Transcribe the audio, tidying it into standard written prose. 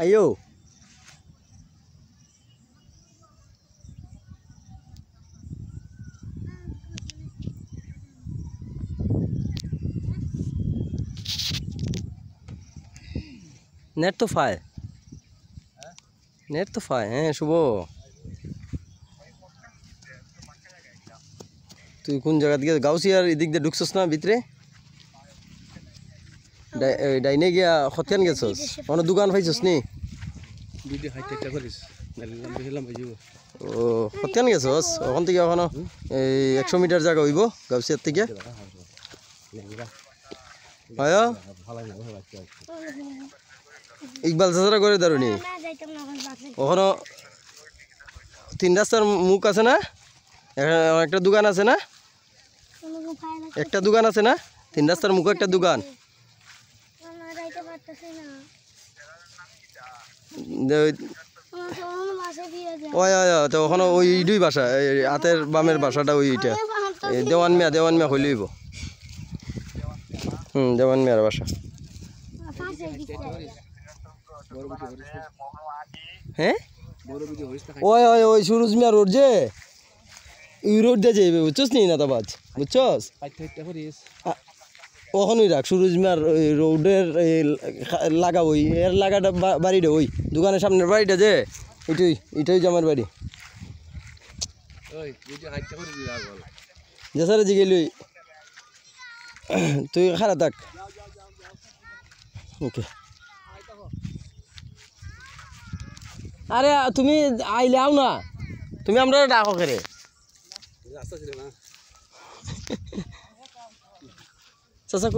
আইও net তো পায় হ্যাঁ শুভ তুই কোন জায়গা দিকে গাউসিয়ার এদিক দিয়ে ঢুকছস না ভিতরে ডাইনে গিয়া খতিয়ান গেছস কোনো দোকান পাইছস নি ও খতিয়ান গেছস ওখান থেকে ওখানে এই 100 মিটার জায়গা হইব গাউসিয়ার থেকে আয়া ইকবাল চাচারা করে দারুনি ওখানে 3 রাস্তার মুখ আছে না একটা দোকান আছে না একটা দোকান আছে না 3 রাস্তার মুখে একটা দোকান ওই তো ওখানে ওই দুই বাসা হাতের বামের বাসাটা ওইটা দেওয়ান মিয়া হইলইব দেওয়ান মিয়ার বাসা হ্যাঁ ওই ওই ওই সুরজ মিয়া রোড যে ওই রোড দিয়ে যাইবে বুঝছস নি নাতাবাজ বুঝছস ওখানেই রাখ সুরজ মিয়ার রোডের লাগা ওই এর লাগাটা বাড়িটা ওই দোকানের সামনের বাড়িটা যে এটাই যে আমার বাড়ি যে স্যার জিগেলি তুই খারাপ থাক ওকে আরে তুমি আইলে আও না তুমি আমরা ডাকো করে চাচা